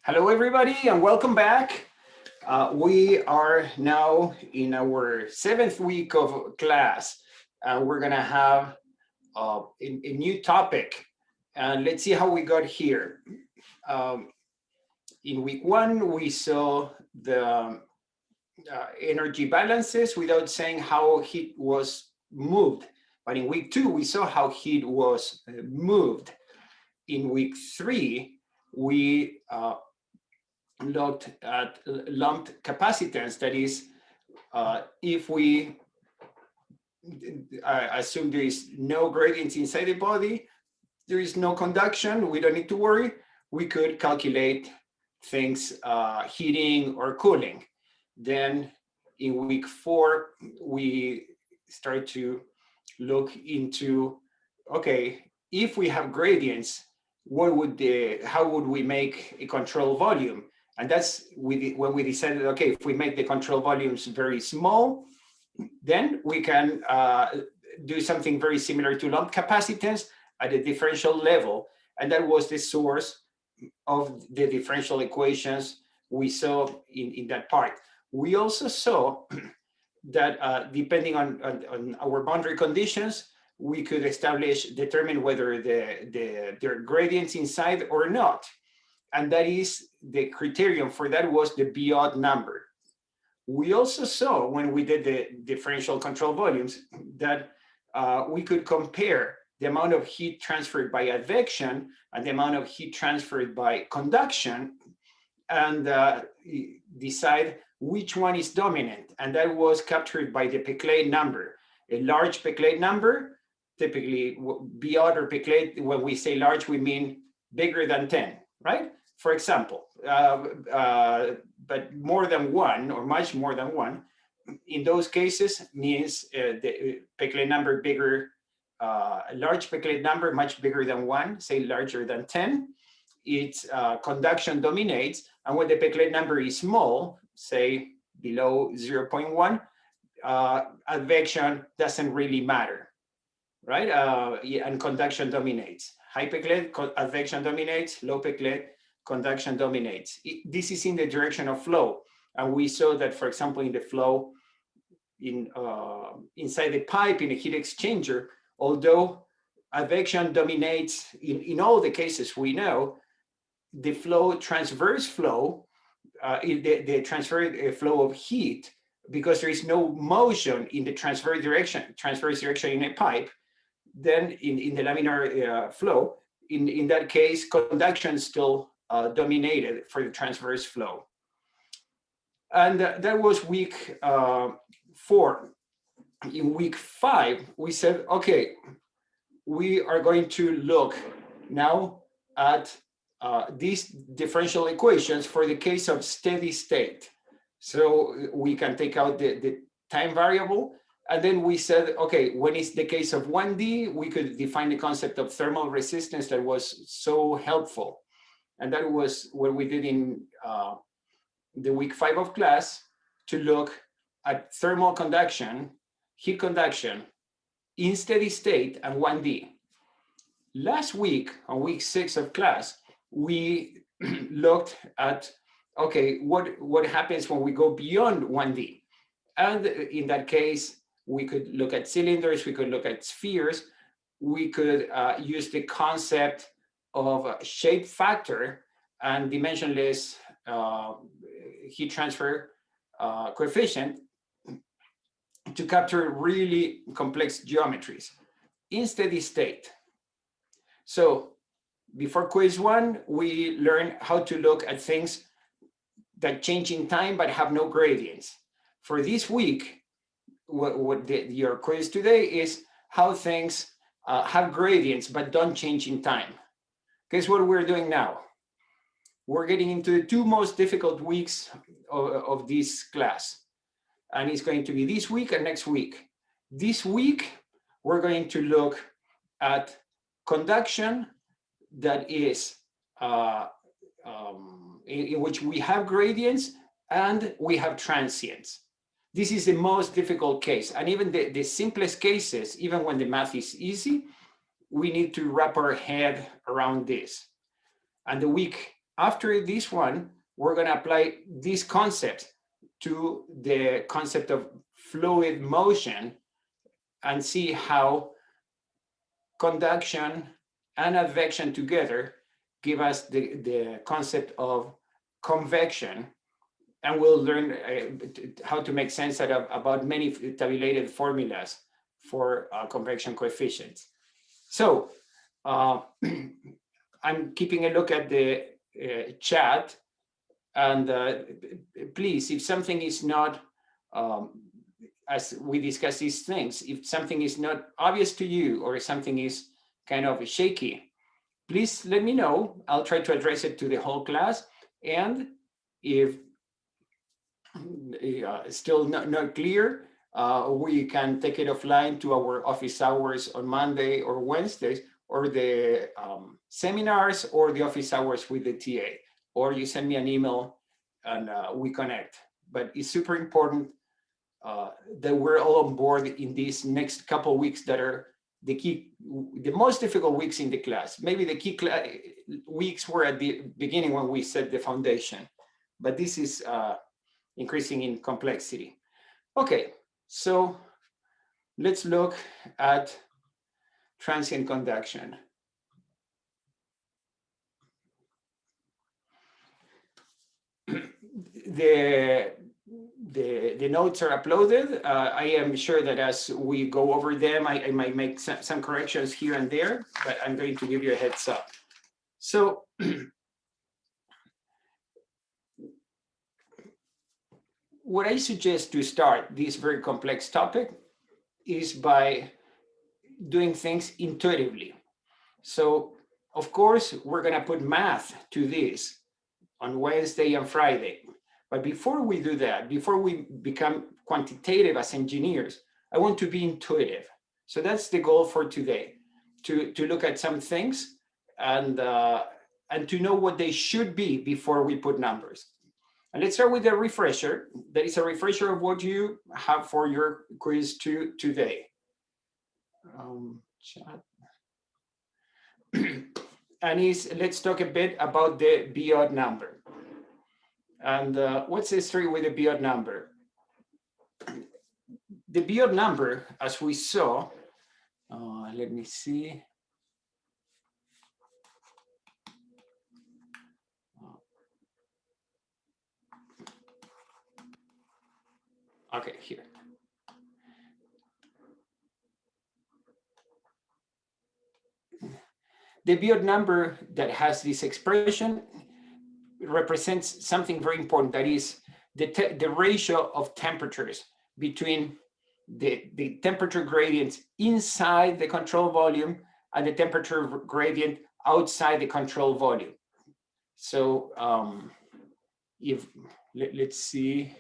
Hello, everybody, and welcome back. We are now in our seventh week of class. We're going to have a new topic, and let's see how we got here. Um, in week one, we saw the energy balances without saying how heat was moved. But in week two, we saw how heat was moved. In week three, we looked at lumped capacitance. That is, if we assume there is no gradients inside the body, there is no conduction, we don't need to worry, we could calculate things heating or cooling. Then in week four, we start to look into, okay, if we have gradients, how would we make a control volume? And that's when we decided, okay, if we make the control volumes very small, then we can do something very similar to lump capacitance at the differential level. And that was the source of the differential equations we saw in that part. We also saw that depending on our boundary conditions, we could determine whether there are gradients inside or not. And that is the criterion for that was the B odd number. We also saw when we did the differential control volumes that we could compare the amount of heat transferred by advection and the amount of heat transferred by conduction and decide which one is dominant. And that was captured by the Peclet number. A large Peclet number, typically B odd or Peclet, when we say large, we mean bigger than 10, right? For example, but more than one or much more than one, in those cases means the Peclet number bigger, a large Peclet number much bigger than one, say larger than 10, its conduction dominates. And when the Peclet number is small, say below 0.1, advection doesn't really matter, right? And conduction dominates. High Peclet, advection dominates. Low Peclet, conduction dominates. This is in the direction of flow. And we saw that, for example, in the flow inside the pipe in a heat exchanger, although advection dominates in all the cases we know, the transverse flow, the transverse flow of heat, because there is no motion in the transverse direction in a pipe, then in the laminar flow, in that case, conduction still dominated for the transverse flow. And that was week 4. In week 5, we said, okay, we are going to look now at these differential equations for the case of steady state. So we can take out the time variable. And then we said, okay, when it's the case of 1D, we could define the concept of thermal resistance that was so helpful. And that was what we did in the week 5 of class, to look at thermal conduction, heat conduction in steady state and 1D. Last week, on week 6 of class, we looked at, okay, what happens when we go beyond 1D? And in that case, we could look at cylinders, we could look at spheres, we could use the concept of shape factor and dimensionless heat transfer coefficient to capture really complex geometries in steady state. So before quiz 1, we learned how to look at things that change in time but have no gradients. For this week, your quiz today is how things have gradients but don't change in time. Guess what we're doing now? We're getting into the 2 most difficult weeks of this class. And it's going to be this week and next week. This week, we're going to look at conduction that is in which we have gradients and we have transients. This is the most difficult case. And even the simplest cases, even when the math is easy, we need to wrap our head around this. And the week after this one, we're going to apply this concept to the concept of fluid motion and see how conduction and advection together give us the concept of convection. And we'll learn how to make sense about many tabulated formulas for convection coefficients. So I'm keeping a look at the chat, and please, if something is not, as we discuss these things, if something is not obvious to you or something is kind of shaky, please let me know. I'll try to address it to the whole class. And if still not clear, we can take it offline to our office hours on Monday or Wednesdays, or the seminars, or the office hours with the TA, or you send me an email and we connect. But it's super important that we're all on board in these next couple of weeks that are the most difficult weeks in the class. Maybe the key weeks were at the beginning when we set the foundation, but this is increasing in complexity. Okay, so let's look at transient conduction. The notes are uploaded. I am sure that as we go over them, I might make some corrections here and there, but I'm going to give you a heads up. So what I suggest to start this very complex topic is by doing things intuitively. So of course, we're going to put math to this on Wednesday and Friday. But before we do that, before we become quantitative as engineers, I want to be intuitive. So that's the goal for today, to look at some things and to know what they should be before we put numbers. And let's start with a refresher. That is a refresher of what you have for your quiz today. And let's talk a bit about the Biot number. And what's the history with the Biot number? The Biot number, as we saw, let me see. Okay, here. The Biot number that has this expression represents something very important, that is the ratio of temperatures between the temperature gradients inside the control volume and the temperature gradient outside the control volume. So if let's see.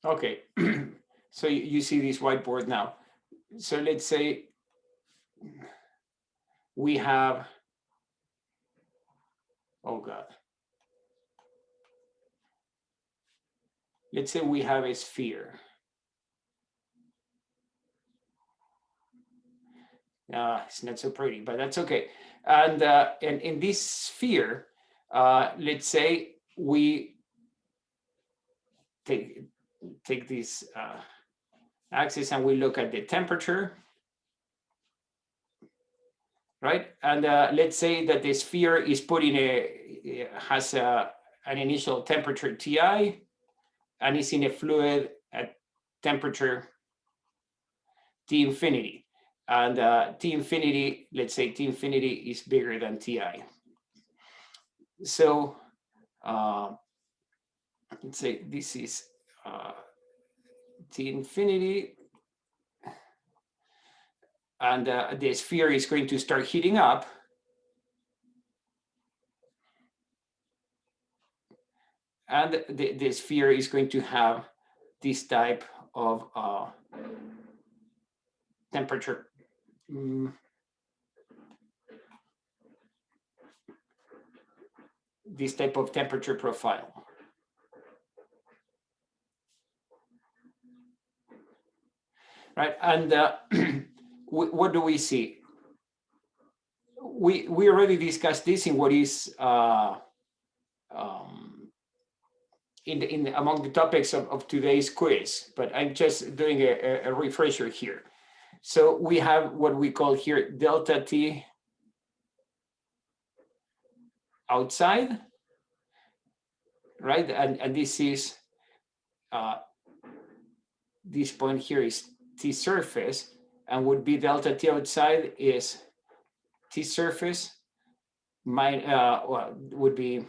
Okay, so you see this whiteboard now. So let's say we have, oh God. Let's say we have a sphere. It's not so pretty, but that's okay. And in this sphere, let's say we take this axis and we look at the temperature, right? And let's say that the sphere is put in has an initial temperature Ti, and is in a fluid at temperature T infinity. And T infinity, let's say T infinity is bigger than Ti. So let's say this is T infinity, and the sphere is going to start heating up. And the sphere is going to have this type of temperature. This type of temperature profile. right? And what do we see? We already discussed this in what is in among the topics of today's quiz, but I'm just doing a refresher here. So we have what we call here delta T outside, right? And this is, this point here is T surface, and would be delta T outside is T surface, well, would be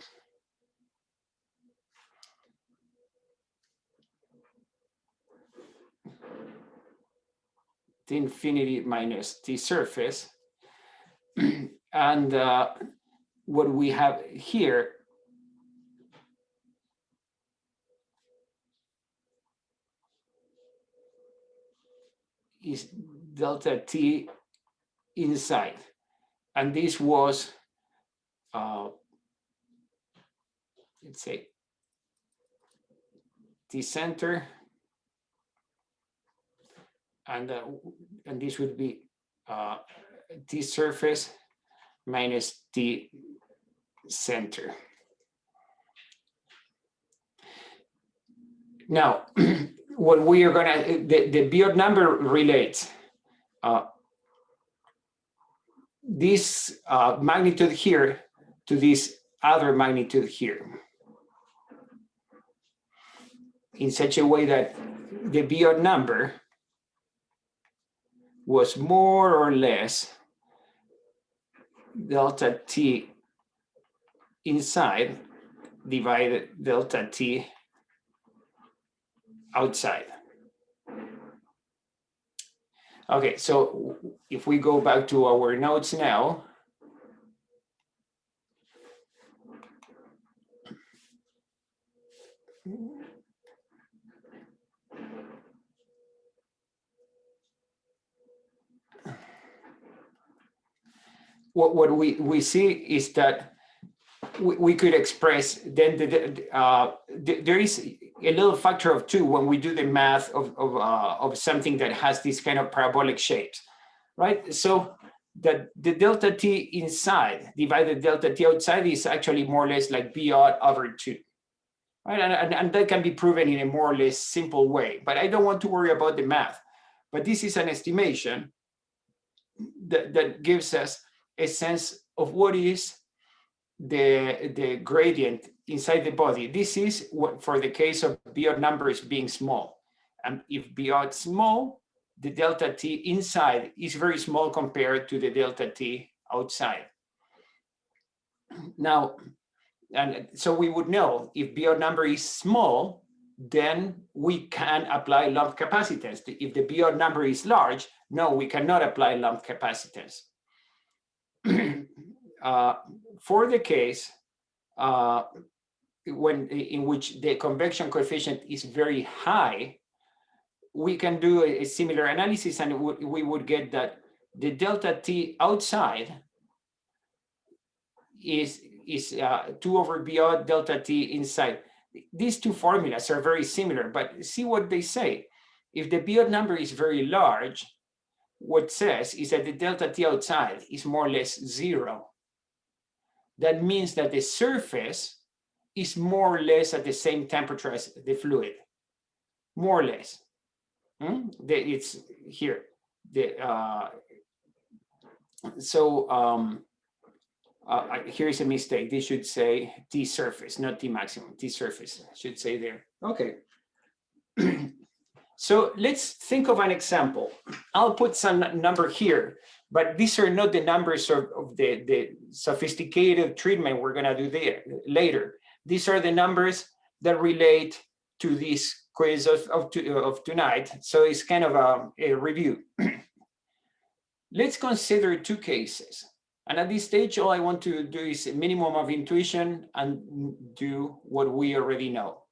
T infinity minus T surface. And what we have here is delta T inside. And this was, let's say, T center. And this would be T surface minus T center. Now, what we are gonna, the Biot number relates this magnitude here to this other magnitude here, in such a way that the Biot number was more or less delta T inside divided delta T outside. Okay, so if we go back to our notes now, what we see is that we could express then there is a little factor of 2 when we do the math of something that has this kind of parabolic shapes, right? So that the delta T inside divided delta T outside is actually more or less like Biot over 2, right? And that can be proven in a more or less simple way, but I don't want to worry about the math. But this is an estimation that gives us a sense of what is the gradient inside the body. This is what for the case of Biot numbers being small. And if Biot small, the delta T inside is very small compared to the delta T outside. Now, and so we would know if Biot number is small, then we can apply lump capacitance. If the Biot number is large, no, we cannot apply lump capacitance. For the case in which the convection coefficient is very high, we can do a similar analysis, and we would get that the delta T outside is 2 over Biot delta T inside. These two formulas are very similar, but see what they say. If the Biot number is very large, what it says is that the delta T outside is more or less 0. That means that the surface is more or less at the same temperature as the fluid, more or less. It's here. Here's a mistake. This should say T surface, not T maximum. T surface should say there. Okay. So let's think of an example. I'll put some number here, but these are not the numbers of the sophisticated treatment we're going to do there later. These are the numbers that relate to this quiz of tonight. So it's kind of a review. Let's consider 2 cases. And at this stage, all I want to do is a minimum of intuition and do what we already know.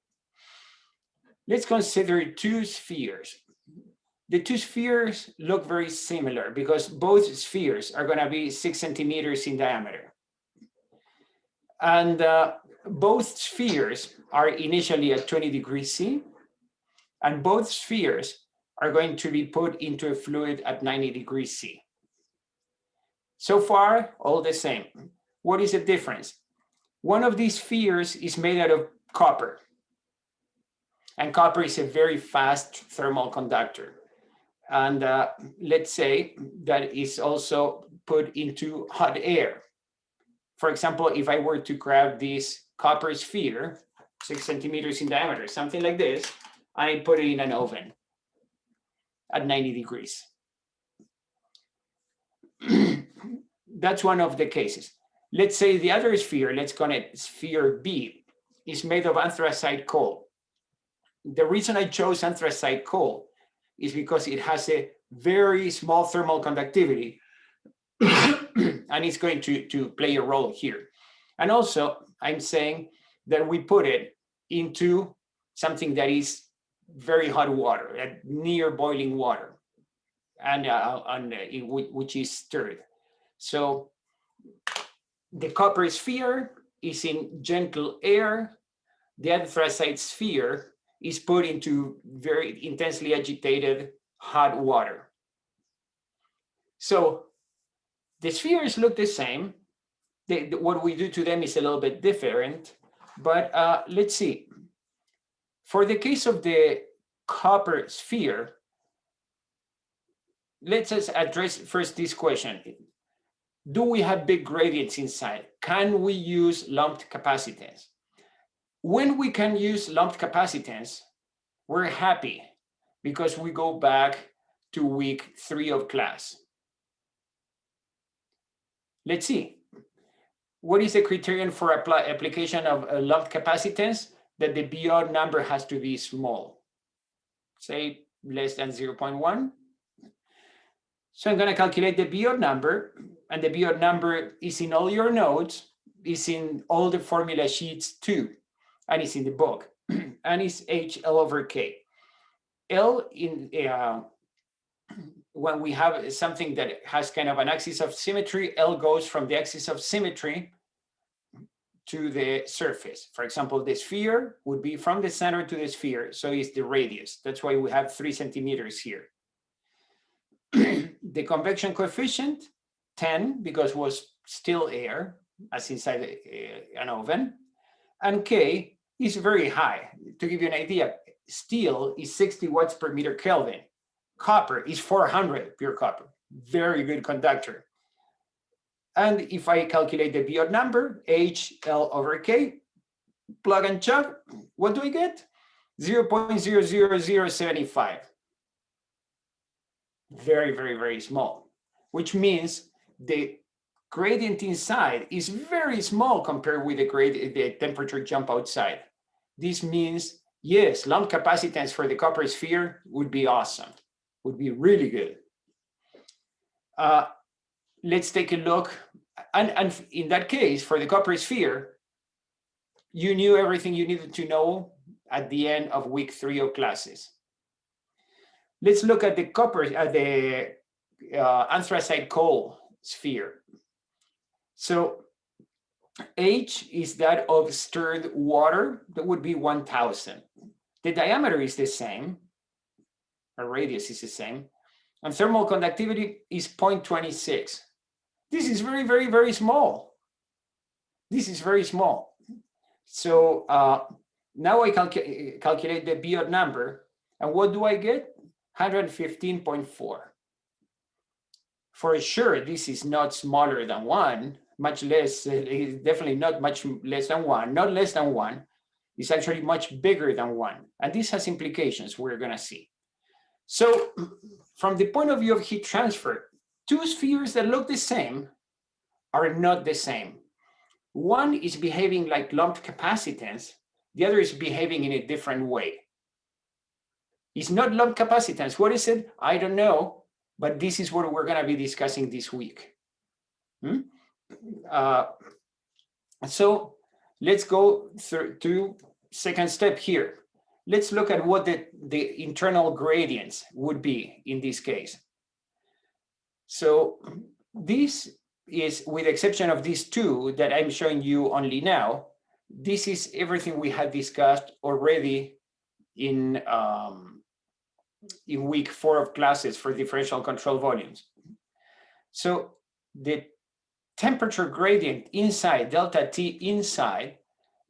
Let's consider 2 spheres. The 2 spheres look very similar because both spheres are going to be 6 centimeters in diameter. And both spheres are initially at 20 degrees C. And both spheres are going to be put into a fluid at 90 degrees C. So far, all the same. What is the difference? One of these spheres is made out of copper. And copper is a very fast thermal conductor. And let's say that is also put into hot air. For example, if I were to grab this copper sphere, 6 centimeters in diameter, something like this, I put it in an oven at 90 degrees. That's one of the cases. Let's say the other sphere, let's call it sphere B, is made of anthracite coal. The reason I chose anthracite coal is because it has a very small thermal conductivity and it's going to play a role here. And also, I'm saying that we put it into something that is very hot water, at near boiling water, and which is stirred. So the copper sphere is in gentle air. The anthracite sphere is put into very intensely agitated hot water. So the spheres look the same. What we do to them is a little bit different, but let's see. For the case of the copper sphere, let's just address first this question. Do we have big gradients inside? Can we use lumped capacitance? When we can use lumped capacitance, we're happy because we go back to week 3 of class. Let's see. What is the criterion for application of a lumped capacitance? That the Biot number has to be small, say less than 0.1. So I'm going to calculate the Biot number, and the Biot number is in all your notes, is in all the formula sheets too, and it's in the book, and it's HL/K. L in when we have something that has kind of an axis of symmetry, L goes from the axis of symmetry to the surface. For example, the sphere would be from the center to the sphere, so it's the radius. That's why we have 3 centimeters here. The convection coefficient, 10, because it was still air, as inside an oven. And K is very high. To give you an idea, steel is 60 watts per meter Kelvin. Copper is 400, pure copper. Very good conductor. And if I calculate the Biot number, HL/K, plug and chug, what do we get? 0.00075. Very, very, very small, which means the gradient inside is very small compared with the temperature jump outside. This means, yes, lumped capacitance for the copper sphere would be awesome, would be really good. Let's take a look. And in that case, for the copper sphere, you knew everything you needed to know at the end of week 3 of classes. Let's look at the anthracite coal sphere. So H is that of stirred water. That would be 1,000. The diameter is the same. Our radius is the same. And thermal conductivity is 0.26. This is very, very, very small. This is very small. So now I calculate the Biot number. And what do I get? 115.4. For sure, this is not smaller than 1, much less, definitely not much less than 1, not less than 1. It's actually much bigger than 1. And this has implications we're going to see. So from the point of view of heat transfer, 2 spheres that look the same are not the same. One is behaving like lumped capacitance. The other is behaving in a different way. It's not lumped capacitance. What is it? I don't know, but this is what we're going to be discussing this week. So let's go to second step here. Let's look at what the internal gradients would be in this case. So this is, with the exception of these 2 that I'm showing you only now, this is everything we had discussed already in in week 4 of classes for differential control volumes. So the temperature gradient inside, delta T inside,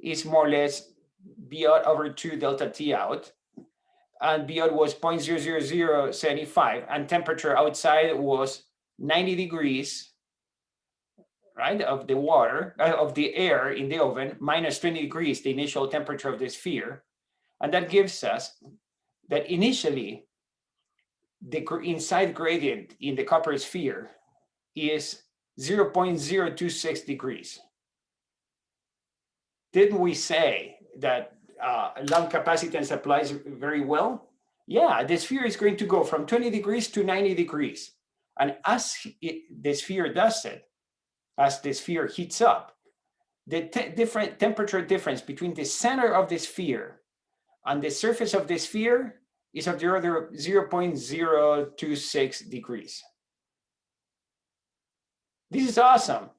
is more or less B out over 2 delta T out. And B out was 0.00075, and temperature outside was 90 degrees, right, of the water, of the air in the oven, minus 20 degrees, the initial temperature of the sphere. And that gives us that initially, the inside gradient in the copper sphere is 0.026 degrees. Didn't we say that lump capacitance applies very well? Yeah, the sphere is going to go from 20 degrees to 90 degrees. And as the sphere does it, as the sphere heats up, the different temperature difference between the center of the sphere and the surface of the sphere is of the order of 0.026 degrees. This is awesome.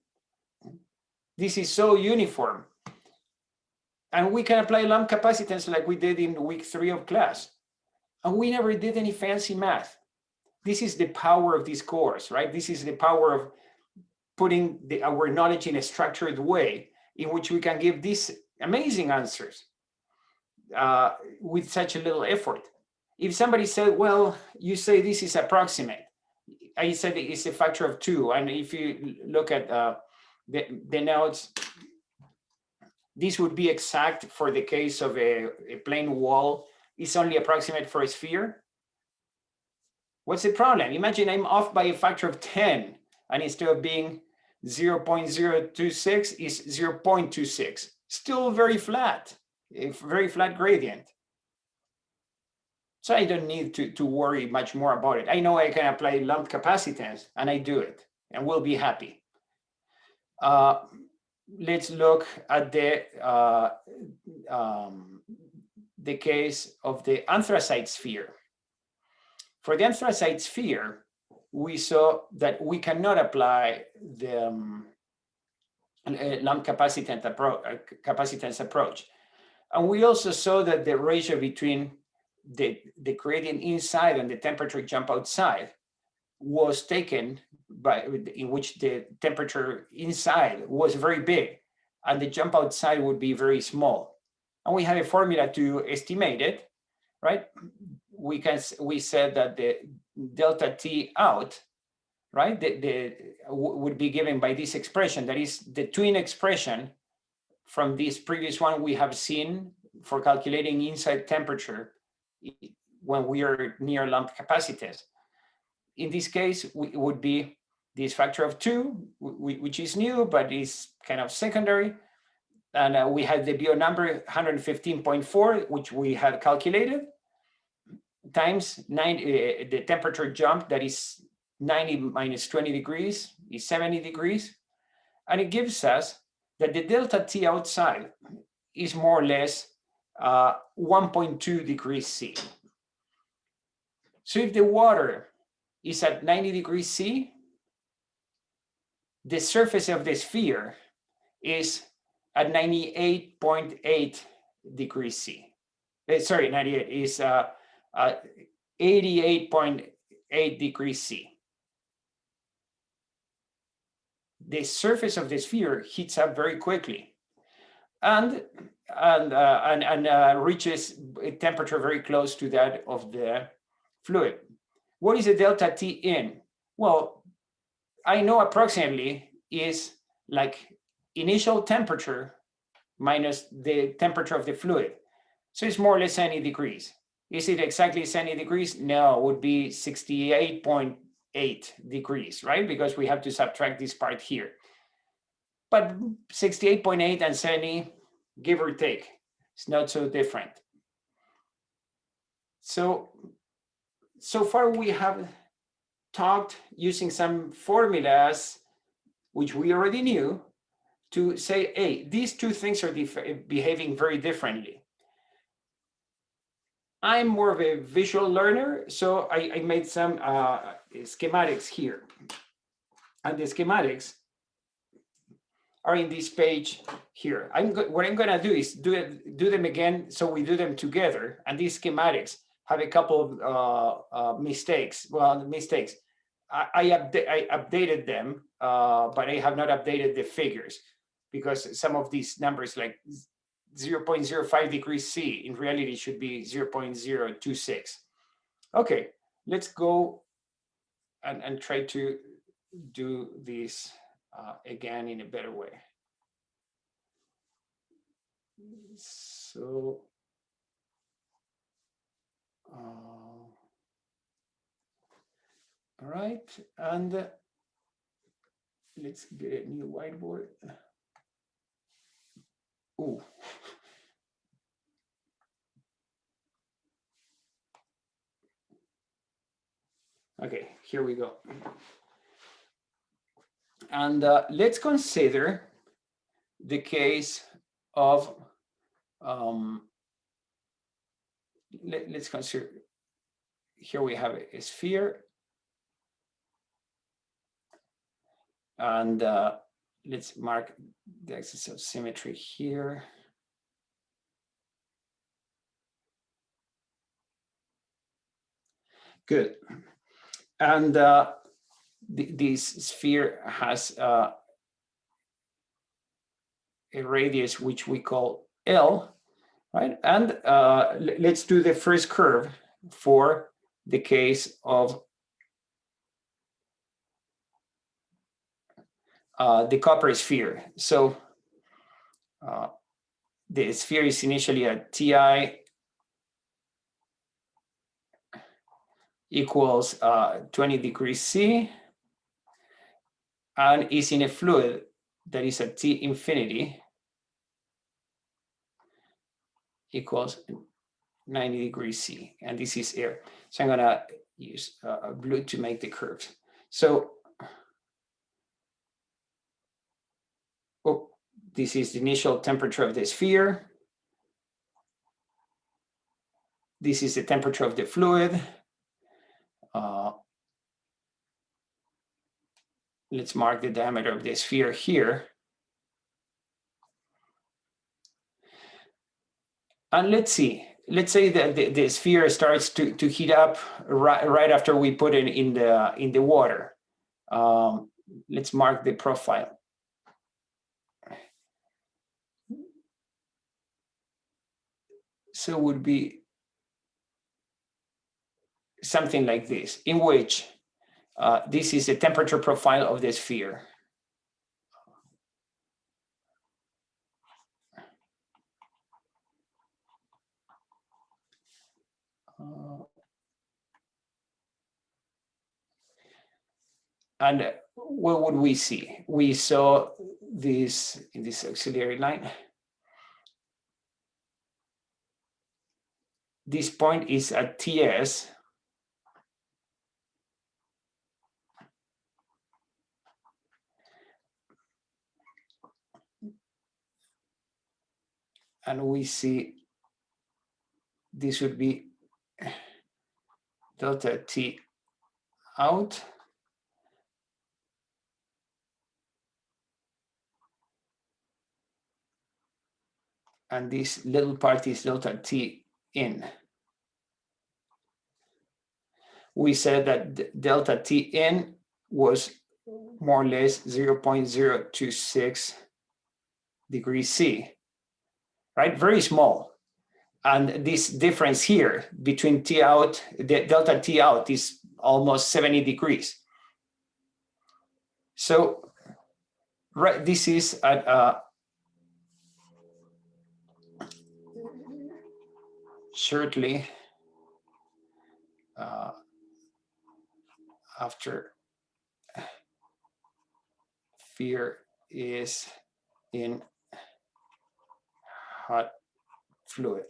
This is so uniform. And we can apply lump capacitance like we did in week 3 of class. And we never did any fancy math. This is the power of this course, right? This is the power of putting our knowledge in a structured way in which we can give these amazing answers with such a little effort. If somebody said, well, you say this is approximate, I said it's a factor of 2. And if you look at the notes, this would be exact for the case of a plane wall. It's only approximate for a sphere. What's the problem? Imagine I'm off by a factor of 10, and instead of being 0.026 is 0.26. Still very flat, a very flat gradient. So I don't need to worry much more about it. I know I can apply lump capacitance, and I do it, and we'll be happy. Let's look at the case of the anthracite sphere. For the anthracite sphere, we saw that we cannot apply the lump capacitance approach. And we also saw that the ratio between the gradient inside and the temperature jump outside was taken in which the temperature inside was very big and the jump outside would be very small. And we had a formula to estimate it, right? We said that the delta T out, right, would be given by this expression. That is the twin expression from this previous one we have seen for calculating inside temperature when we are near lump capacitance. In this case, it would be this factor of 2, which is new, but is kind of secondary. And we had the BO number 115.4, which we had calculated, times the temperature jump, that is 90 minus 20 degrees, is 70 degrees. And it gives us that the delta T outside is more or less 1.2 degrees C. So if the water is at 90 degrees C, the surface of the sphere is at 98.8 degrees C. Sorry, 98 is 88.8 degrees C. The surface of the sphere heats up very quickly and reaches a temperature very close to that of the fluid. What is the delta T in? Well, I know approximately is like initial temperature minus the temperature of the fluid. So it's more or less 70 degrees. Is it exactly 70 degrees? No, it would be 68.8 degrees, right? Because we have to subtract this part here. But 68.8 and 70, give or take, it's not so different. So far we have talked using some formulas, which we already knew, to say, hey, these two things are behaving very differently. I'm more of a visual learner, so I made some schematics here. And the schematics are in this page here. What I'm gonna do is do them again, so we do them together. And these schematics have a couple of mistakes. Well, mistakes. I updated them, but I have not updated the figures because some of these numbers, like 0.05 degrees C, in reality should be 0.026. Okay, let's go and try to do this again in a better way. So, all right, and let's get a new whiteboard. Ooh. Okay, here we go. And let's consider the case of, let's consider, here we have a sphere. And let's mark the axis of symmetry here. Good. And this sphere has a radius which we call L, right? And let's do the first curve for the case of the copper sphere. So the sphere is initially at Ti equals 20 degrees C, and is in a fluid that is at T infinity equals 90 degrees C, and this is air. So I'm gonna use blue to make the curves. So, this is the initial temperature of the sphere. This is the temperature of the fluid. Let's mark the diameter of the sphere here. And let's see. Let's say that the sphere starts to heat up right after we put it in the water. Let's mark the profile. So it would be something like this, in which this is the temperature profile of the sphere. And what would we see? We saw this in this auxiliary line. This point is at Ts. And we see this would be delta T out. And this little part is delta T in. We said that delta T in was more or less 0.026 degrees C, right? Very small. And this difference here between T out, the delta T out is almost 70 degrees. So, right, this is at shortly after sphere is in hot fluid.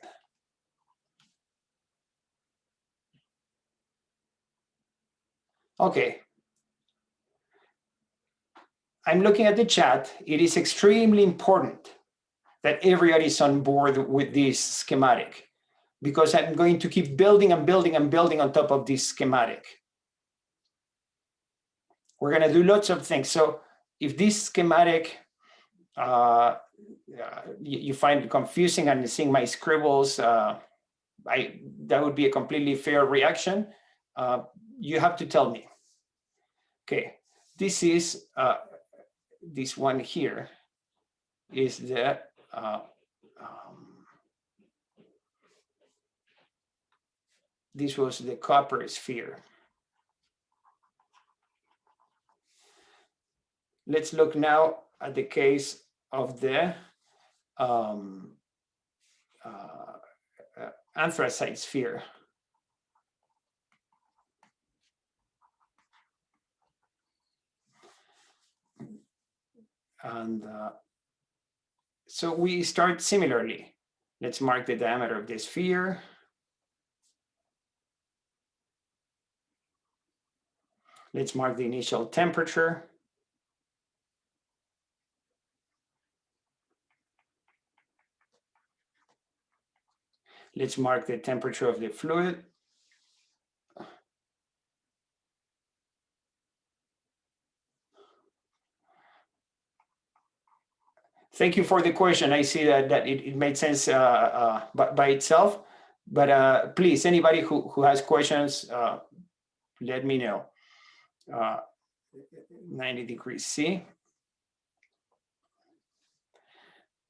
Okay. I'm looking at the chat. It is extremely important that everybody is on board with this schematic, because I'm going to keep building and building and building on top of this schematic. We're going to do lots of things. So if this schematic you find it confusing and seeing my scribbles, that would be a completely fair reaction. You have to tell me. Okay, this is this one here is the this was the copper sphere. Let's look now at the case of the anthracite sphere. And so we start similarly. Let's mark the diameter of the sphere. Let's mark the initial temperature. Let's mark the temperature of the fluid. Thank you for the question. I see that it made sense by itself, but please, anybody who has questions, let me know. 90 degrees C.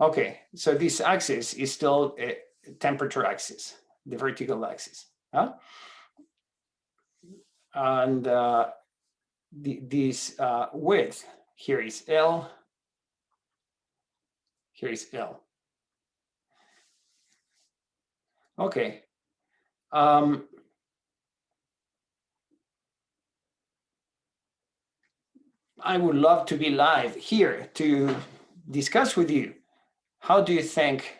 Okay, so this axis is still a temperature axis, the vertical axis. Huh? And this width here is L. Here is L. Okay. I would love to be live here to discuss with you. How do you think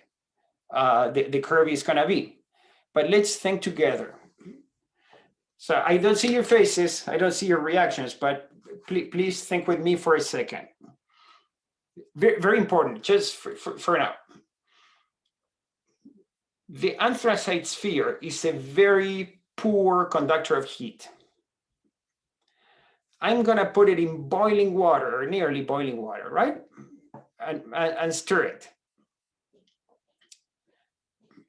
the curve is going to be? But let's think together. So I don't see your faces, I don't see your reactions, but please think with me for a second. Very, very important, just for now. The anthracite sphere is a very poor conductor of heat. I'm going to put it in boiling water, or nearly boiling water, right? And stir it.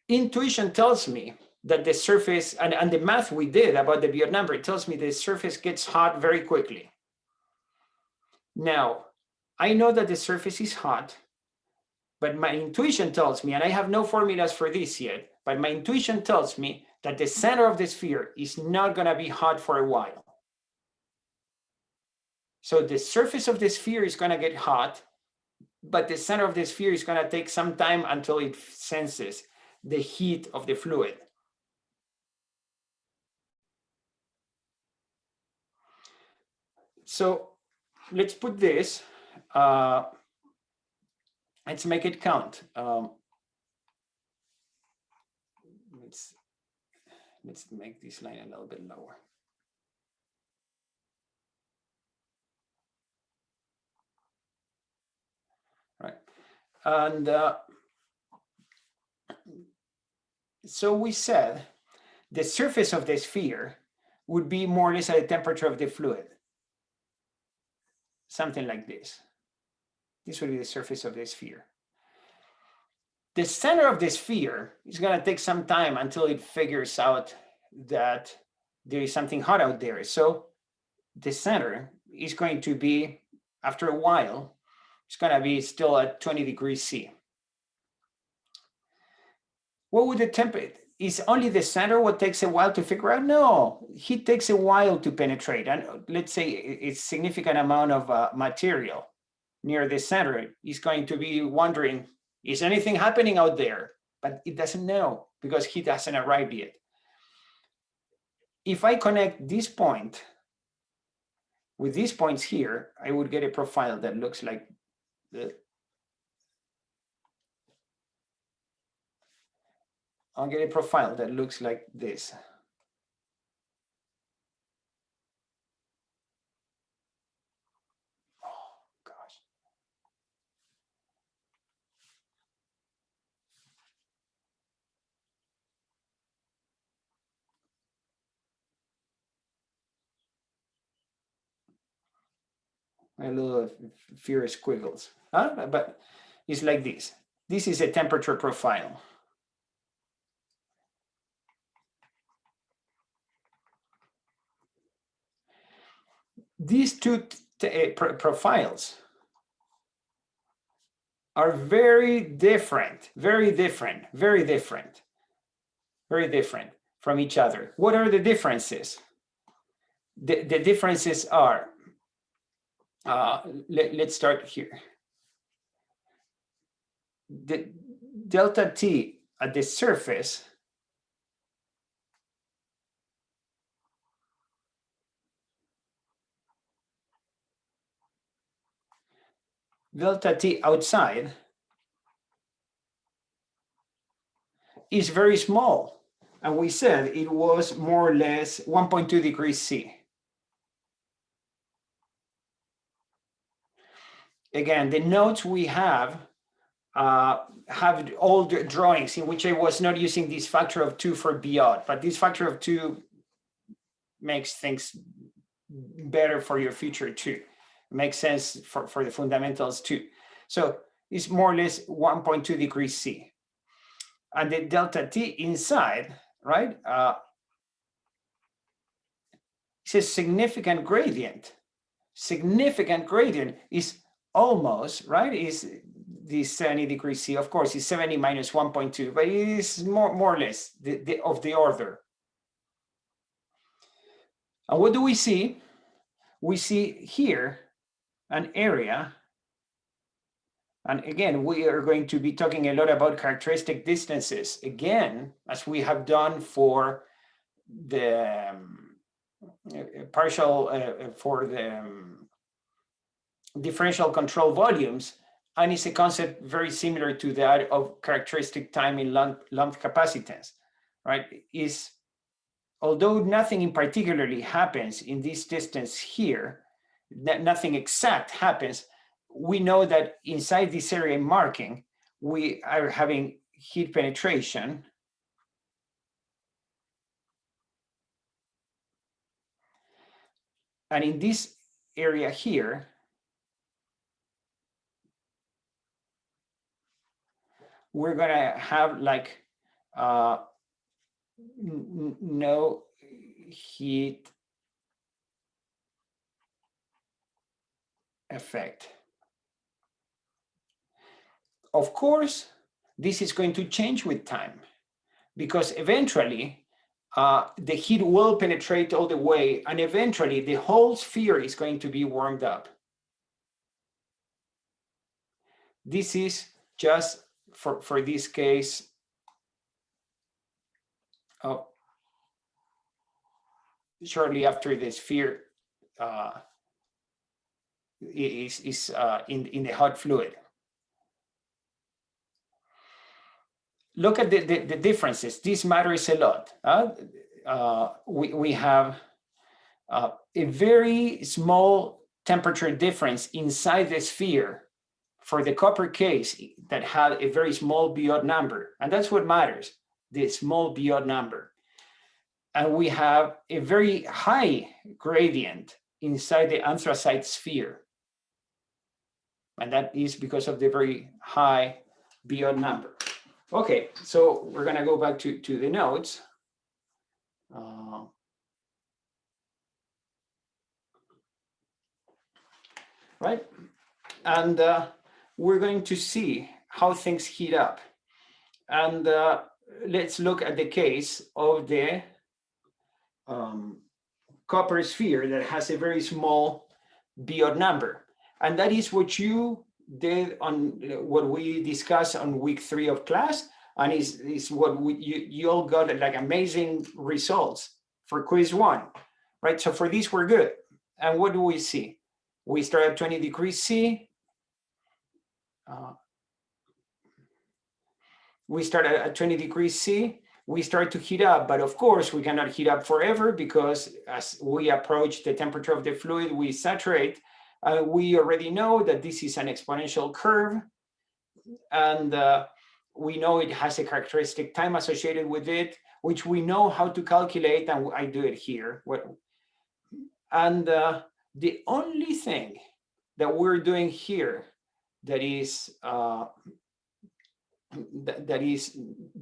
Intuition tells me that the surface, and the math we did about the Biot number, it tells me the surface gets hot very quickly. Now, I know that the surface is hot, but my intuition tells me, and I have no formulas for this yet, but my intuition tells me that the center of the sphere is not going to be hot for a while. So the surface of the sphere is going to get hot, but the center of the sphere is going to take some time until it senses the heat of the fluid. So let's put this, let's make it count. Let's make this line a little bit lower. Right, and so we said the surface of the sphere would be more or less at the temperature of the fluid. Something like this. This would be the surface of the sphere. The center of the sphere is going to take some time until it figures out that there is something hot out there. So the center is going to be, after a while, it's going to be still at 20 degrees C. What would the temperature? Is only the center what takes a while to figure out? No, heat takes a while to penetrate. And let's say it's significant amount of material near the center is going to be wondering, is anything happening out there? But it doesn't know because heat hasn't arrived yet. If I connect this point with these points here, I would get a profile that looks like the, I'll get a profile that looks like this. Oh, gosh. A little fewer squiggles, huh? But it's like this. This is a temperature profile. these two profiles are very different from each other. What are the differences? The differences are, let's start here. The delta T at the surface delta T outside is very small. And we said it was more or less 1.2 degrees C. Again, the notes we have old drawings in which I was not using this factor of 2 for Biot, but this factor of 2 makes things better for your future too. It makes sense for the fundamentals too. So it's more or less 1.2 degrees C. And the delta T inside, right, it's a significant gradient. Significant gradient is almost, right, is this 70 degrees C. Of course, it's 70 minus 1.2, but it is more or less of the order. And what do we see? We see here an area. And again, we are going to be talking a lot about characteristic distances, again, as we have done for the for the differential control volumes. And it's a concept very similar to that of characteristic time in lumped capacitance, right? Although nothing in particularly happens in this distance here, nothing exact happens, we know that inside this area marking, we are having heat penetration. And in this area here, we're gonna have like no heat effect. Of course, this is going to change with time because eventually the heat will penetrate all the way and eventually the whole sphere is going to be warmed up. This is just for this case shortly after the sphere is in the hot fluid. Look at the differences. This matters a lot. We have a very small temperature difference inside the sphere for the copper case that had a very small Biot number. And that's what matters, the small Biot number. And we have a very high gradient inside the anthracite sphere. And that is because of the very high Biot number. Okay, so we're gonna go back to the notes. Right, and we're going to see how things heat up. And let's look at the case of the copper sphere that has a very small Biot number. And that is what you did on what we discussed on week 3 of class, and is what you all got like amazing results for quiz 1, right? So for this, we're good. And what do we see? We start at 20 degrees C. We start at 20 degrees C. We start to heat up, but of course we cannot heat up forever because as we approach the temperature of the fluid, we saturate. We already know that this is an exponential curve, and we know it has a characteristic time associated with it, which we know how to calculate, and I do it here. And the only thing that we're doing here that is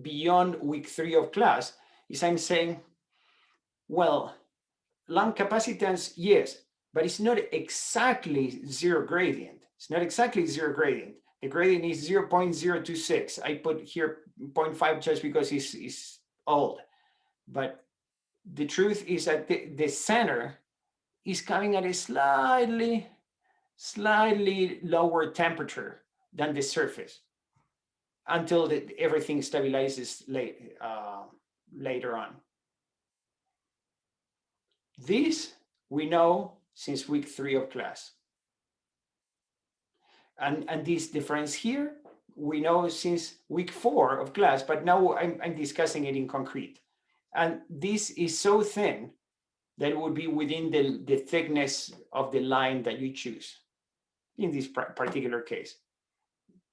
beyond week 3 of class is I'm saying, well, lumped capacitance, yes, but it's not exactly zero gradient. It's not exactly zero gradient. The gradient is 0.026. I put here 0.5 just because it's old. But the truth is that the center is coming at a slightly lower temperature than the surface until everything stabilizes later on. This we know since week 3 of class. And this difference here, we know since week 4 of class, but now I'm discussing it in concrete. And this is so thin that it would be within the thickness of the line that you choose in this particular case.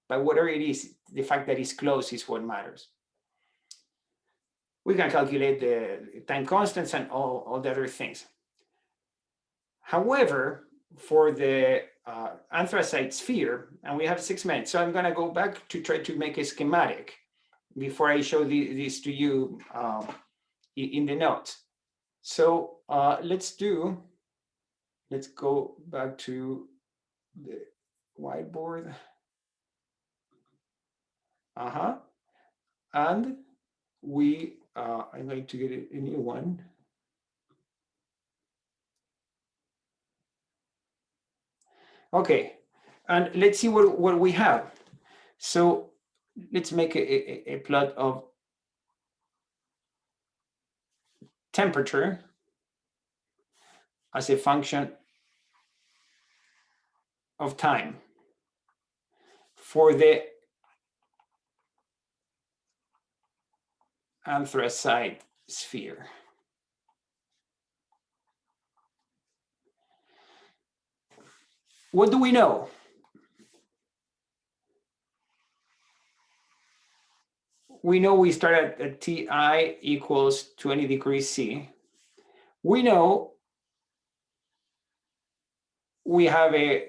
But whatever it is, the fact that it's close is what matters. We can calculate the time constants and all the other things. However, for the anthracite sphere, and we have 6 minutes, so I'm going to go back to try to make a schematic before I show this to you in the notes. So let's go back to the whiteboard. And I'm going to get a new one. Okay, and let's see what we have. So let's make a plot of temperature as a function of time for the anthracite sphere. What do we know? We know we start at Ti equals 20 degrees C. We know we have a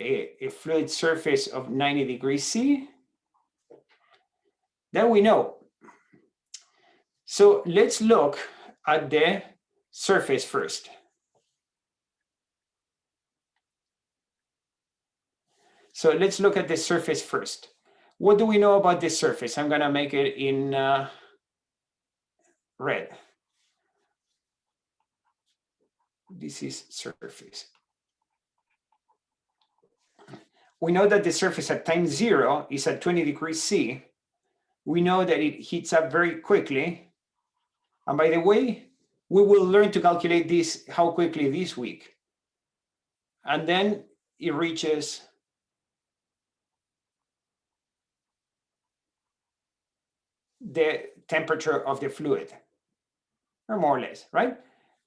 a fluid surface of 90 degrees C. Then we know. So let's look at the surface first. So let's look at the surface first. What do we know about the surface? I'm going to make it in red. This is surface. We know that the surface at time 0 is at 20 degrees C. We know that it heats up very quickly. And by the way, we will learn to calculate this, how quickly this week. And then it reaches the temperature of the fluid, or more or less, right?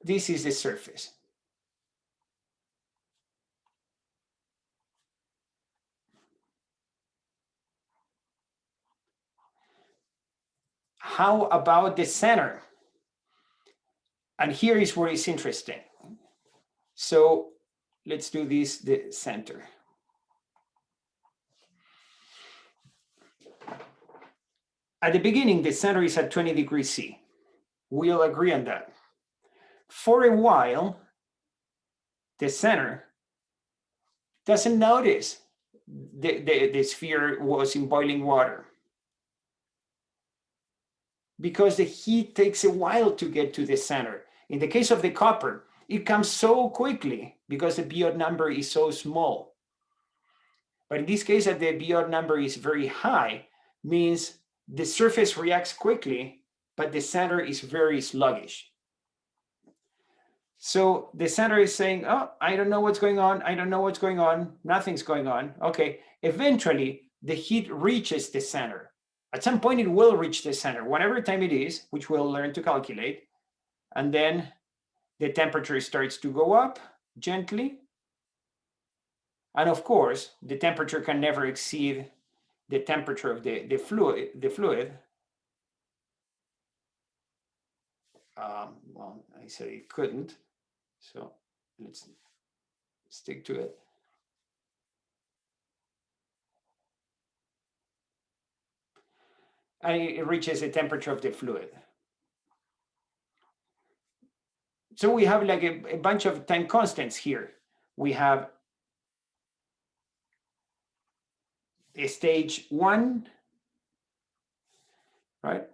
This is the surface. How about the center? And here is where it's interesting. So let's do this, the center. At the beginning, the center is at 20 degrees C. We'll agree on that. For a while, the center doesn't notice the sphere was in boiling water, because the heat takes a while to get to the center. In the case of the copper, it comes so quickly because the Biot number is so small. But in this case, that the Biot number is very high, means the surface reacts quickly, but the center is very sluggish. So the center is saying, oh, I don't know what's going on. I don't know what's going on. Nothing's going on. Okay, eventually the heat reaches the center. At some point it will reach the center, whatever time it is, which we'll learn to calculate. And then the temperature starts to go up gently. And of course, the temperature can never exceed the temperature of the fluid. Well, I said it couldn't, so let's stick to it. and it reaches the temperature of the fluid. So we have like a bunch of time constants here. We have a stage 1, right?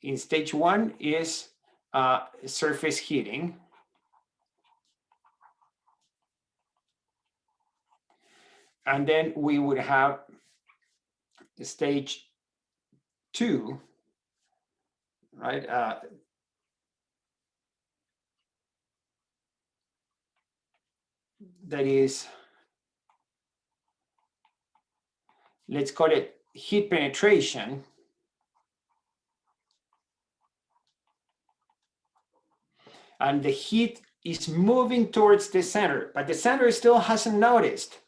In stage 1 is surface heating. And then we would have stage 2, right? That is, let's call it heat penetration. And the heat is moving towards the center, but the center still hasn't noticed.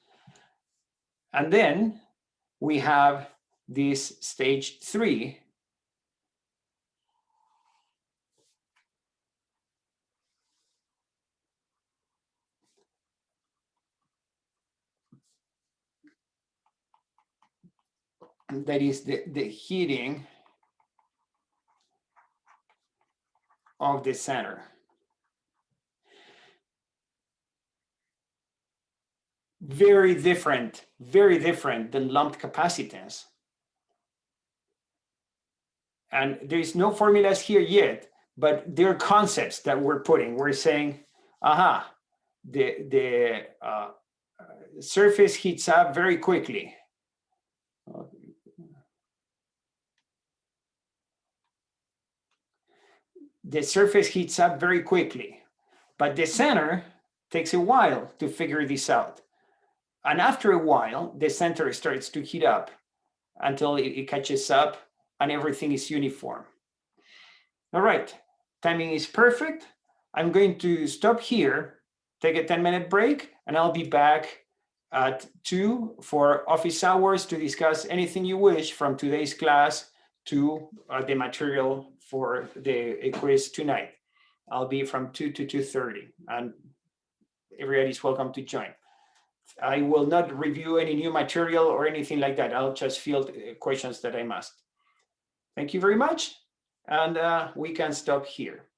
And then we have this stage 3. That is the heating of the center. Very different than lumped capacitance. And there's no formulas here yet, but there are concepts that we're putting. We're saying, aha, the surface heats up very quickly. The surface heats up very quickly, but the center takes a while to figure this out. And after a while, the center starts to heat up until it catches up and everything is uniform. All right, timing is perfect. I'm going to stop here, take a 10-minute break, and I'll be back at 2 for office hours to discuss anything you wish from today's class to the material for the quiz tonight. I'll be from 2 to 2:30, and everybody's welcome to join. I will not review any new material or anything like that. I'll just field questions that I must. Thank you very much, and we can stop here.